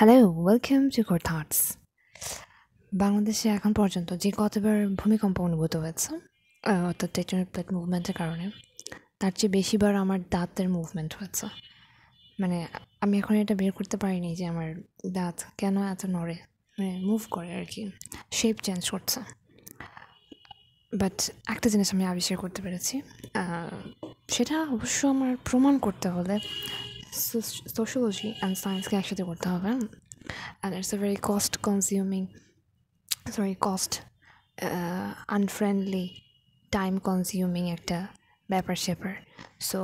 Hello, welcome to core thoughts. বাংলাদেশে এখন পর্যন্ত যে কতবার ভূমিকম্প অনুভূত হয়েছে, অর্থাৎ টেকটনিক প্লেট মুভমেন্টের কারণে, তার চেয়ে বেশিবার আমার দাঁতের মুভমেন্ট হয়েছে। মানে আমি এখন এটা বের করতে পারিনি যে আমার দাঁত কেন এত নড়ে, মানে মুভ করে আর কি, শেপ চেঞ্জ করছে। বাট একটা জিনিস আমি আবিষ্কার করতে পেরেছি, সেটা অবশ্য আমার প্রমাণ করতে হলে সোশিওলজি অ্যান্ড সায়েন্সকে একসাথে করতে হবে, and it's a very cost unfriendly, time consuming একটা ব্যাপার স্যাপার। সো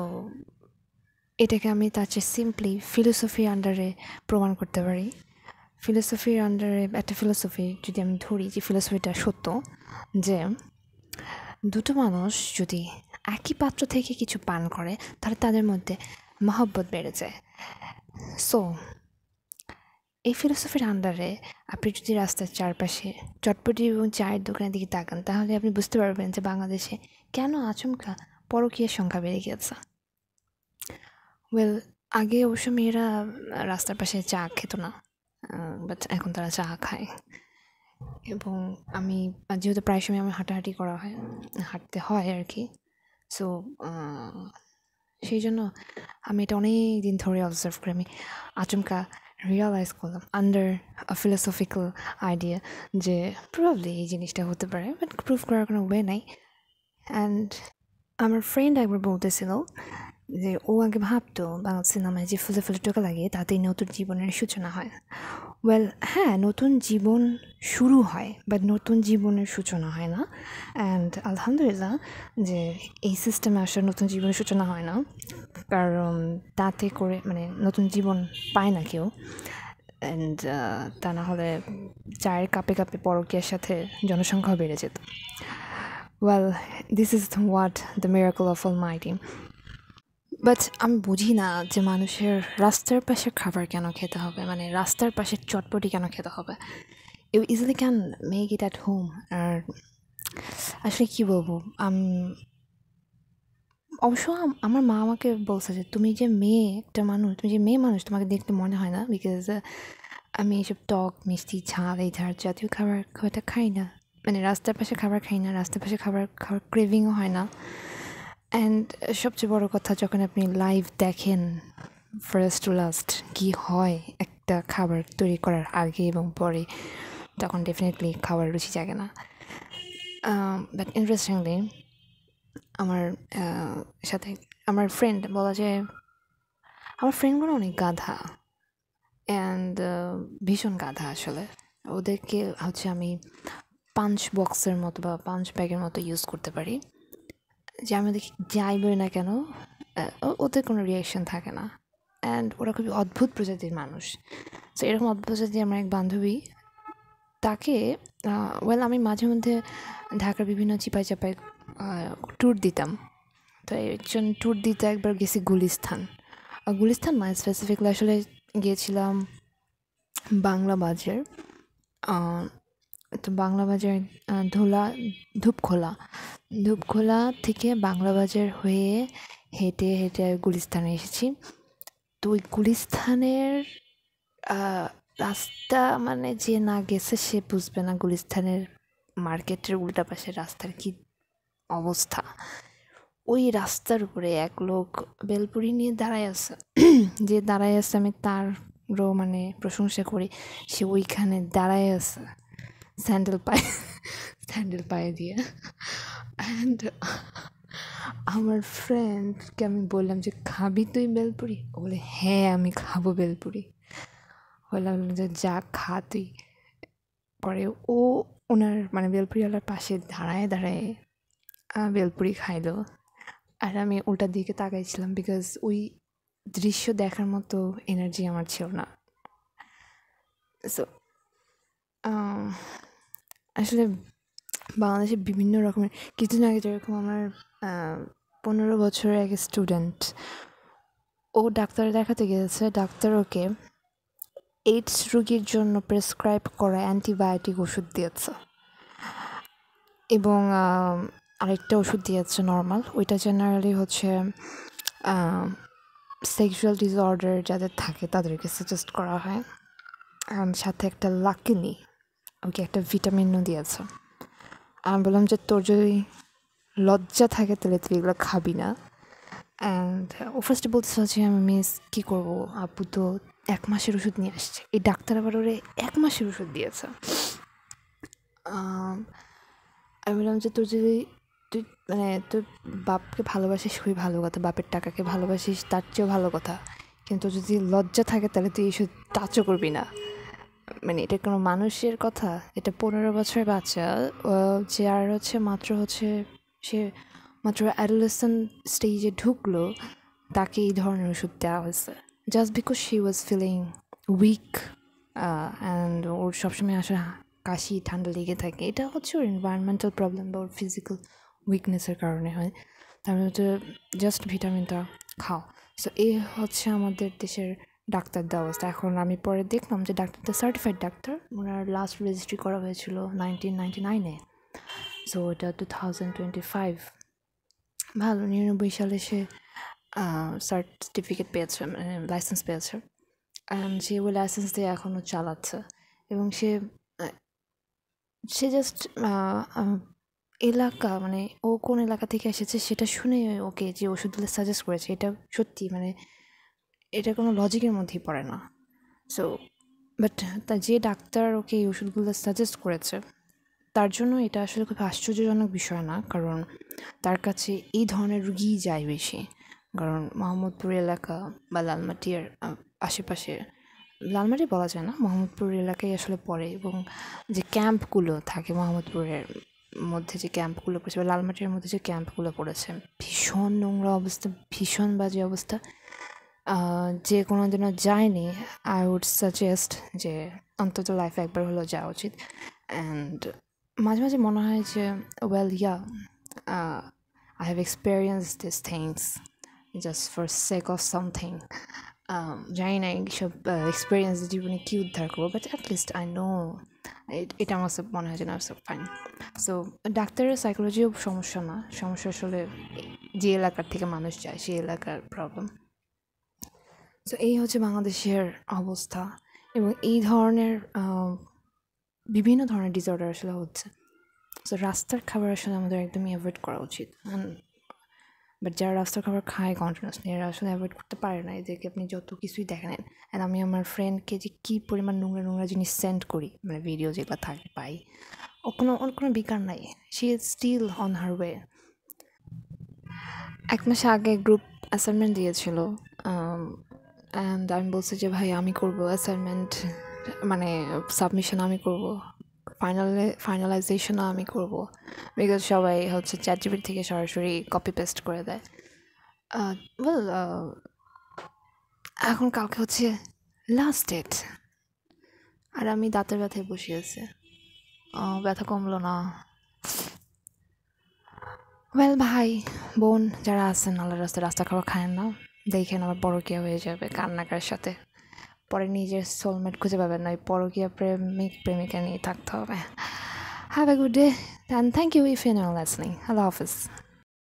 এটাকে আমি তার চেয়ে সিম্পলি ফিলোসফির আন্ডারে প্রমাণ করতে পারি। ফিলোসফির আন্ডারে একটা ফিলোসফি যদি আমি ধরি, যে ফিলোসফিটা সত্য, যে দুটো মানুষ যদি একই পাত্র থেকে কিছু পান করে তাহলে তাদের মধ্যে মহব্বত বেড়ে যায়। সো এই ফিলোসফির আন্ডারে আপনি যদি রাস্তার চারপাশে চটপটি এবং চায়ের দোকানের দিকে তাকান, তাহলে আপনি বুঝতে পারবেন যে বাংলাদেশে কেন আচমকা পরকীয়ার সংখ্যা বেড়ে গেছে। ওয়েল, আগে অবশ্য মেয়েরা রাস্তার পাশে চা খেত না, বাট এখন তারা চা খায়। এবং আমি যেহেতু প্রায় সময় আমার হাঁটাহাঁটি করা হয়, হাঁটতে হয় আর কি, সো সেই জন্য আমি এটা অনেক দিন ধরে অবজার্ভ করে আমি আচমকা রিয়ালাইজ করলাম আন্ডার ফিলোসফিক্যাল আইডিয়া যে প্রবাবলি এই জিনিসটা হতে পারে, বাট প্রুভ করার কোনো ওয়ে নাই। অ্যান্ড আমার ফ্রেন্ড একবার বলতেছিল যে ও আগে ভাবতো বাংলা সিনেমায় যে ফুলে ফুলে টোকা লাগে তাতেই নতুন জীবনের সূচনা হয়। ওয়েল, হ্যাঁ, নতুন জীবন শুরু হয়, বাট নতুন জীবনের সূচনা হয় না। অ্যান্ড আলহামদুলিল্লাহ যে এই সিস্টেমে আসলে নতুন জীবনের সূচনা হয় না, কারণ তাতে করে মানে নতুন জীবন পায় না কেউ। অ্যান্ড তা না হলে চায়ের কাপে কাপে পরকীয়ার সাথে জনসংখ্যাও বেড়ে যেত। Well, this is what the miracle of Almighty. But আমি বুঝি না যে মানুষের রাস্তার পাশে খাবার কেন খেতে হবে, মানে রাস্তার পাশে চটপটি কেন খেতে হবে। You easily can make it at home. আর আসলে কী বলবো, অবশ্য আমার মা আমাকে বলছে যে তুমি যে মেয়ে একটা মানুষ, তুমি যে মেয়ে মানুষ, তোমাকে দেখতে মনে হয় না, বিকজ আমি এইসব টক মিষ্টি ঝাল এই ধার জাতীয় খাবার খুব একটা খাই না, মানে রাস্তার পাশে খাবার খাই না, রাস্তার পাশে খাবার খাওয়ার ক্রেভিংও হয় না। অ্যান্ড সবচেয়ে বড় কথা, যখন আপনি লাইভ দেখেন ফার্স্ট টু লাস্ট কী হয় একটা খাবার তৈরি করার আগে এবং পরে, তখন ডেফিনেটলি খাবার রুচি জাগে না। বাট ইন্টারেস্টিংলি আমার সাথে আমার ফ্রেন্ড বলা যায়, আমার ফ্রেন্ডগুলো অনেক গাধা, অ্যান্ড ভীষণ গাধা আসলে। ওদেরকে হচ্ছে আমি পাঞ্চ বক্সের মতো বা পাঞ্চ ব্যাগের মতো ইউজ করতে পারি, যে আমি দেখি যাই বলি না কেন ওদের কোনো রিয়াকশন থাকে না। অ্যান্ড ওরা খুবই অদ্ভুত প্রজাতির মানুষ। সো এরকম অদ্ভুত প্রজাতির আমার এক বান্ধবী, তাকে ওয়েল আমি মাঝে মধ্যে ঢাকার বিভিন্ন চিপাই চাপাই ট্যুর দিতাম। তো একজন ট্যুর দিতে একবার গেছি গুলিস্তান নয়, স্পেসিফিকলি আসলে গিয়েছিলাম বাংলা বাজার। তো বাংলা বাজার ধূপখোলা থেকে বাংলা বাজার হয়ে হেঁটে হেঁটে গুলিস্তানে এসেছি। তো ওই গুলিস্তানের রাস্তা, মানে যে না গেছে সে বুঝবে না গুলিস্তানের মার্কেটের উল্টা পাশে রাস্তার কি অবস্থা। ওই রাস্তার উপরে এক লোক বেলপুরি নিয়ে দাঁড়ায় আছে, যে দাঁড়ায় আছে আমি তারও মানে প্রশংসা করি, সে ওইখানে দাঁড়ায় আছে স্যান্ডেল পায়ে দিয়ে। অ্যান্ড আমার ফ্রেন্ডকে আমি বললাম যে খাবি তুই বেলপুরি? ও বলে হ্যাঁ আমি খাবো বেলপুরি। বললাম যে যা খা তুই। পরে ও ওনার মানে বেলপুরিওয়ালার পাশে দাঁড়ায় বেলপুরি খাইলো, আর আমি উল্টার দিকে তাকাইছিলাম, বিকজ ওই দৃশ্য দেখার মতো এনার্জি আমার ছিল না। সো আসলে বাংলাদেশে বিভিন্ন রকমের, কিছুদিন আগে যেরকম আমার 15 বছরের এক স্টুডেন্ট, ও ডাক্তার দেখাতে গেছে, ডাক্তার ওকে এইডস রোগীর জন্য প্রেসক্রাইব করা অ্যান্টিবায়োটিক ওষুধ দিয়েছে, এবং আরেকটা ওষুধ দিয়েছে নর্মাল, ওইটা জেনারেলি হচ্ছে সেক্সুয়াল ডিসঅর্ডার যাদের থাকে তাদেরকে সাজেস্ট করা হয়। আর সাথে একটা লাকিলি ওকে একটা ভিটামিনও দিয়েছে। আমি বললাম যে তোর যদি লজ্জা থাকে তাহলে তুই এগুলো খাবি না। অ্যান্ড ও ফার্স্টে বলতে যে আমি মিস কী করবো, আপু তো 1 মাসের ওষুধ নিয়ে আসছে। এই ডাক্তার আবার ওরে 1 মাসের ওষুধ দিয়েছে। আমি বললাম যে তোর যদি তুই মানে তোর বাপকে ভালোবাসিস খুবই ভালো কথা, বাপের টাকাকে ভালোবাসিস তার চেয়েও ভালো কথা, কিন্তু যদি লজ্জা থাকে তাহলে তুই এইসব টাচও করবি না। মানে এটা কোনো মানুষের কথা? এটা 15 বছরের বাচ্চা, যে আর মাত্র সে মাত্র অ্যাডোলেসেন্ট স্টেজে ঢুকলো, তাকে এই ধরনের ওষুধ দেওয়া হয়েছে just because she was feeling weak. And ওর সবসময় আসলে কাশি ঠান্ডা লেগে থাকে। এটা ওর এনভায়রনমেন্টাল প্রবলেম বা ওর ফিজিক্যাল উইকনেসের কারণে হয়। তার মধ্যে জাস্ট ভিটামিনটা খাও। সো এই আমাদের দেশের ডাক্তারদের অবস্থা। এখন আমি পরে দেখলাম যে ডাক্তারটা সার্টিফাইড ডাক্তার, ওনার লাস্ট রেজিস্ট্রি করা হয়েছিল 1999-এ। সো এটা 2025। ভালো, 99 সালে সে সার্টিফিকেট পেয়েছে, মানে লাইসেন্স পেয়েছে। অ্যান্ড সে ওই লাইসেন্স দিয়ে এখনও চালাচ্ছে। এবং সে জাস্ট এলাকা, মানে ও কোন এলাকা থেকে এসেছে সেটা শুনে ওকে যে ওষুধগুলো সাজেস্ট করেছে, এটা সত্যি মানে এটা কোনো লজিকের মধ্যেই পড়ে না। সো বাট যে ডাক্তার ওকে এই ওষুধগুলো সাজেস্ট করেছে তার জন্য এটা আসলে খুব আশ্চর্যজনক বিষয় না, কারণ তার কাছে এই ধরনের রুগীই যায় বেশি। কারণ মোহাম্মদপুর এলাকা বা লালমাটির আশেপাশে, লালমাটি বলা যায় না, মোহাম্মদপুর এলাকায় আসলে পড়ে। এবং যে ক্যাম্পগুলো থাকে মোহাম্মদপুরের মধ্যে, যে ক্যাম্পগুলো পড়েছে বা লালমাটির মধ্যে যে ক্যাম্পগুলো পড়েছে, ভীষণ নোংরা অবস্থা, ভীষণ বাজে অবস্থা। যে কোনো দিনও যায়নি, আই উড সাজেস্ট যে অন্তত লাইফে একবার হলেও যাওয়া উচিত। অ্যান্ড মাঝে মাঝে মনে হয় যে well yeah, I have experience this things just for sake of something. জানি না এইসব এক্সপিরিয়েন্স জীবনে কী উদ্ধার করবো, বাট অ্যাটলিস্ট আই নো এটা আমার সব মনে হয় যে না সব ফাইন। সো ডাক্তারের সাইকোলজিও সমস্যা না, সমস্যা আসলে যে এলাকার থেকে মানুষ যায় সেই এলাকার প্রবলেম। সো এই বাংলাদেশের অবস্থা। এবং এই ধরনের বিভিন্ন ধরনের ডিসঅর্ডার আসলে হচ্ছে। সো রাস্তার খাবার আসলে আমাদের একদমই অ্যাভয়েড করা উচিত। বাট যারা রাস্তার খাবার খায় কন্টিনিউসলি, এরা আসলে অ্যাভয়েড করতে পারে না। এদেরকে আপনি যত কিছুই দেখেন। অ্যান্ড আমি আমার ফ্রেন্ডকে যে কী পরিমাণ নোংরা নোংরা জিনিস সেন্ড করি, মানে ভিডিও যেগুলো থাকে পাই, ওর কোনো বিকার নাই। She is still on her way. 1 মাস আগে গ্রুপ অ্যাসাইনমেন্ট দিয়েছিল, অ্যান্ড আমি বলছি যে ভাই আমি করবো অ্যাসাইনমেন্ট, মানে সাবমিশন আমি করব, ফাইনালাইজেশনও আমি করব, বিকজ সবাই চ্যাটজিপিটি থেকে সরাসরি কপি পেস্ট করে দেয়। ওয়েল এখন কালকে লাস্ট ডেট, আর আমি দাঁতের ব্যথায় বসে আছি, ব্যথা কমলো না। ওয়েল ভাই বোন যারা আছেন, আল্লাহর রাস্তায় রাস্তা খাবার খায় না, দেখেন আমার পরকীয়া হয়ে যাবে কান্নাকার সাথে। পরে নিজের সোলমেট খুঁজে পাবেন না, ওই পরকীয়া প্রেমিকা নিয়ে থাকতে হবে। Have a good day and thank you if you are listening. আল্লাহ হাফিজ।